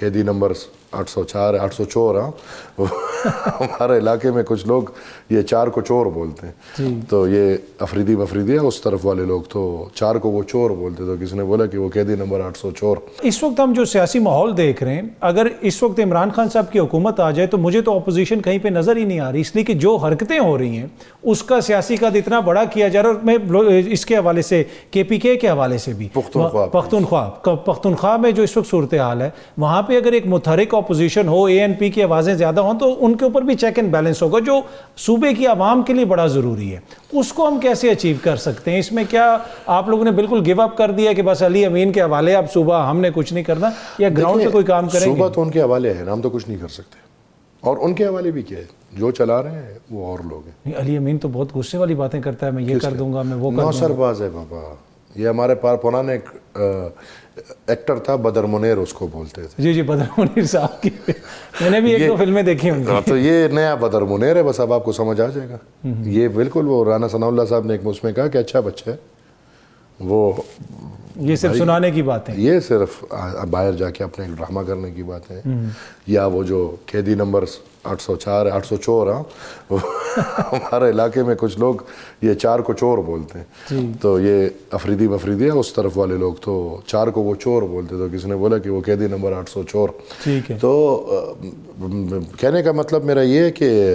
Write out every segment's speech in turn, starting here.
قیدی نمبر 804 ہے 804 ہمارے علاقے میں کچھ لوگ یہ 4 کو چور بولتے ہیں تو یہ افریدی مفریدی ہے، اس طرف والے لوگ تو 4 کو وہ چور بولتے، تو کسی نے بولا کہ وہ قیدی نمبر 804۔ اس وقت ہم جو سیاسی ماحول دیکھ رہے ہیں، اگر اس وقت عمران خان صاحب کی حکومت آ جائے تو مجھے تو اپوزیشن کہیں پہ نظر ہی نہیں آ رہی، اس لیے کہ جو حرکتیں ہو رہی ہیں اس کا سیاسی قد اتنا بڑا کیا جا رہا ہے۔ اور میں اس کے حوالے سے KPK کے حوالے سے بھی پختونخوا میں جو اس وقت صورتحال ہے، وہاں پہ اگر ایک متحرک اپوزیشن ہو، ANP کی آوازیں زیادہ ہوں تو ان کے اوپر بھی چیک اینڈ بیلنس ہوگا، جو صوبے کی عوام کے لیے بڑا ضروری ہے۔ اس کو ہم کیسے اچیو کر سکتے ہیں؟ اس میں کیا آپ لوگوں نے بالکل گیو اپ کر دیا کہ بس علی امین کے حوالے اب صوبہ ہم نے کچھ نہیں کرنا، یا گراؤنڈ پہ کوئی کام کریں گے؟ صوبہ تو ان کے حوالے ہے، ہم تو کچھ نہیں کر سکتے، اور ان کے حوالے بھی کیا ہے، جو چلا رہے ہیں وہ اور لوگ ہیں۔ علی امین تو بہت غصے والی باتیں کرتا ہے، میں یہ کر دوں گا، میں وہ کر دوں گا۔ نوسر باز ہے بابا، یہ ہمارے پرانے ایکٹر تھا بدر منیر، اس کو بولتے تھے۔ جی بدر منیر صاحب کی میں نے بھی ایک دو فلمیں دیکھی ان کی۔ تو یہ نیا بدر منیر ہے، بس اب آپ کو سمجھ آ جائے گا۔ یہ بالکل وہ رانا ثناء اللہ صاحب نے ایک اس میں کہا کہ اچھا بچہ ہے وہ، یہ صرف سنانے کی باتیں، یہ صرف باہر جا کے اپنے ڈرامہ کرنے کی باتیں، یا وہ جو قیدی نمبر 804 ہے 804 ہمارے علاقے میں کچھ لوگ یہ 4 کو چور بولتے ہیں تو یہ افریدی مفریدی ہے، اس طرف والے لوگ تو 4 کو وہ چور بولتے، تو کسی نے بولا کہ وہ قیدی نمبر 804۔ ٹھیک ہے، تو کہنے کا مطلب میرا یہ ہے کہ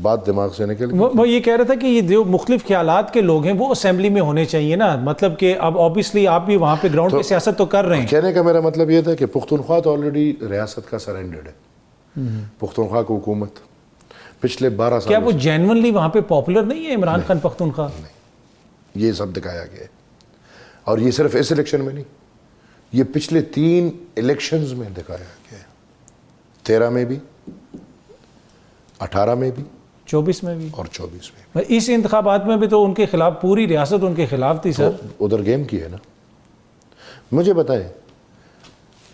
بات دماغ سے نکل گئی۔ وہ یہ کہہ رہا تھا کہ یہ جو مختلف خیالات کے لوگ ہیں وہ اسمبلی میں ہونے چاہیے نا، مطلب کہ اب آبویسلی آپ بھی وہاں پہ گراؤنڈ پہ سیاست تو کر رہے ہیں۔ کہنے کا میرا مطلب یہ تھا کہ پختونخوا تو آلریڈی ریاست کا سرینڈرڈ ہے، پختونخوا کو حکومت پچھلے 12 سال۔ کیا وہ جینونلی وہاں پہ پاپولر نہیں ہے عمران خان پختونخوا؟ نہیں، یہ سب دکھایا گیا ہے، اور یہ صرف اس الیکشن میں نہیں، یہ پچھلے 3 الیکشنز میں دکھایا گیا ہے، 13 میں بھی، 18 میں بھی، 24 میں بھی، اور 24 میں۔ اس انتخابات میں بھی تو ان کے خلاف پوری ریاست ان کے خلاف تھی سر۔ ادھر گیم کی ہے نا، مجھے بتائیں،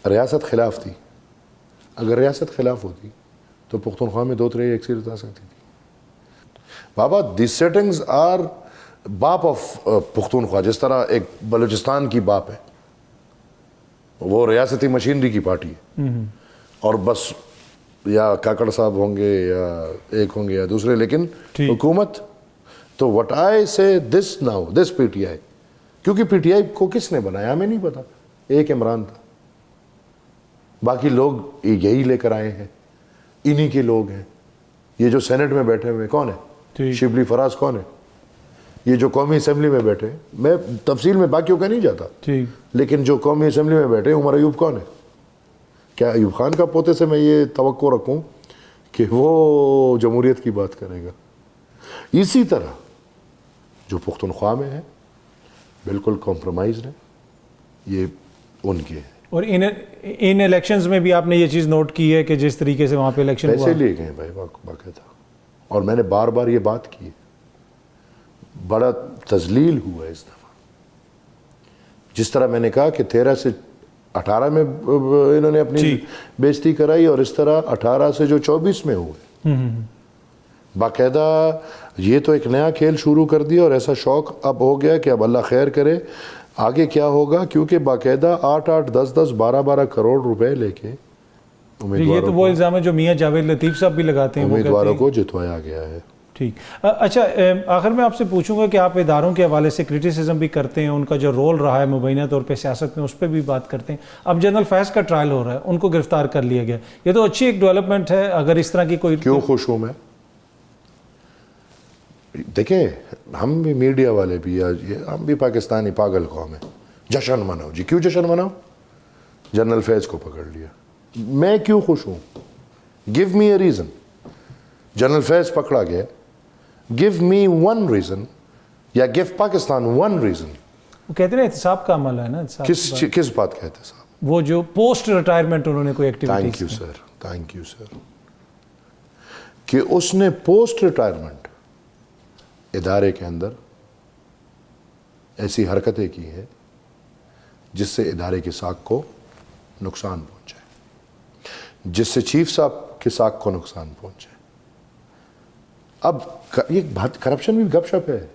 ریاست خلاف تھی، اگر ریاست خلاف ہوتی تو پختونخوا میں 2 3 ایک سیٹ آ سکتی تھی۔ بابا دی سیٹنگز آر باپ آف پختونخوا، جس طرح ایک بلوچستان کی باپ ہے، وہ ریاستی مشینری کی پارٹی ہے، اور بس یا کاکڑ صاحب ہوں گے یا ایک ہوں گے یا دوسرے، لیکن حکومت تو وٹ آئی سے دس ناؤ دس PTI، کیونکہ PTI کو کس نے بنایا ہمیں نہیں پتا، ایک عمران تھا، باقی لوگ یہی لے کر آئے ہیں، انہی کے لوگ ہیں۔ یہ جو سینٹ میں بیٹھے ہوئے کون ہے؟ شبلی فراز کون ہے؟ یہ جو قومی اسمبلی میں بیٹھے ہیں، میں تفصیل میں باقیوں کا نہیں جاتا، لیکن جو قومی اسمبلی میں بیٹھے عمر ایوب کون ہے؟ کیا ایوب خان کا پوتے سے میں یہ توقع رکھوں کہ وہ جمہوریت کی بات کرے گا؟ اسی طرح جو پختونخوا میں ہے بالکل کمپرومائز ہے، یہ ان کے ہیں۔ اور ان الیکشنز میں بھی آپ نے یہ چیز نوٹ کی ہے کہ جس طریقے سے وہاں پہ الیکشن پیسے لیے گئے بھائی باقاعدہ، اور میں نے بار بار یہ بات کی ہے، بڑا تذلیل ہوا اس دفعہ۔ جس طرح میں نے کہا کہ 13 سے 18 میں انہوں نے اپنی بےزتی کرائی، اور اس طرح 18 سے جو 24 میں ہوئے، باقاعدہ یہ تو ایک نیا کھیل شروع کر دیا، اور ایسا شوق اب ہو گیا کہ اب اللہ خیر کرے آگے کیا ہوگا، کیونکہ باقاعدہ 8 10 10 12 کروڑ روپے لے کے یہ تو وہ الزام ہے جو میاں جاوید لطیف صاحب بھی لگاتے ہیں، امیدواروں کو جتوایا گیا ہے۔ ٹھیک، اچھا آخر میں آپ سے پوچھوں گا کہ آپ اداروں کے حوالے سے کرٹیسزم بھی کرتے ہیں، ان کا جو رول رہا ہے مبینہ طور پہ سیاست میں، اس پہ بھی بات کرتے ہیں۔ اب جنرل فیض کا ٹرائل ہو رہا ہے، ان کو گرفتار کر لیا گیا، یہ تو اچھی ایک ڈیولپمنٹ ہے۔ اگر اس طرح کی کوئی، کیوں خوش ہوں میں؟ دیکھیں، ہم بھی میڈیا والے بھی، ہم بھی پاکستانی پاگل قوم ہیں، جشن مناؤ جی۔ کیوں جشن مناؤ؟ جنرل فیض کو پکڑ لیا، میں کیوں خوش ہوں؟ Give me a reason. General Faiz پکڑا گیا، گیو می ون ریزن، یا گیو پاکستان ون ریزن۔ وہ کہتے ہیں احتساب کا عمل ہے نا، کس بات کہتے ہیں صاحب؟ وہ جو پوسٹ ریٹائرمنٹ انہوں نے کوئی ایکٹیویٹی۔ تھینک یو سر، کہ اس نے پوسٹ ریٹائرمنٹ ادارے کے اندر ایسی حرکتیں کی ہیں جس سے ادارے کی ساکھ کو نقصان پہنچا ہے، جس سے چیف صاحب کی ساکھ کو نقصان پہنچا ہے۔ اب یہ بات کرپشن بھی گپ شپ ہے،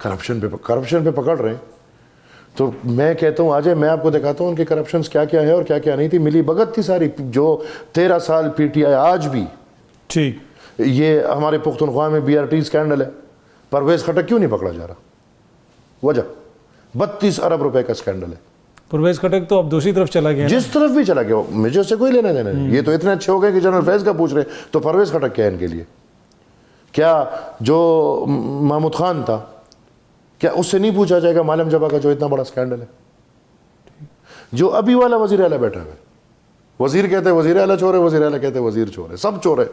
کرپشن پہ پکڑ رہے ہیں تو میں کہتا ہوں آ جائے، میں آپ کو دکھاتا ہوں ان کی کرپشنز کیا کیا ہے اور کیا کیا نہیں تھی. ملی بھگت تھی ساری، جو 13 سال پی ٹی آئی آج بھی. ٹھیک. یہ ہمارے پختونخوا میں بی آر ٹی اسکینڈل ہے، پرویز خٹک کیوں نہیں پکڑا جا رہا؟ وجہ 32 ارب روپے کا اسکینڈل ہے. پرویز خٹک تو اب دوسری طرف چلا گیا. جس طرف بھی چلا گیا، مجھے اس سے کوئی لینا دینا نہیں. یہ تو اتنے اچھے ہو گئے کہ جنرل فیض کا پوچھ رہے، تو پرویز خٹک کیا ہے ان کے لیے؟ کیا جو محمود خان تھا، کیا اس سے نہیں پوچھا جائے گا معلم جبا کا جو اتنا بڑا اسکینڈل ہے؟ جو ابھی والا وزیر اعلیٰ بیٹھا ہے، وزیر کہتے ہیں وزیر اعلیٰ چور ہے، وزیر اعلیٰ کہتے ہیں وزیر چور ہے، سب چور ہے.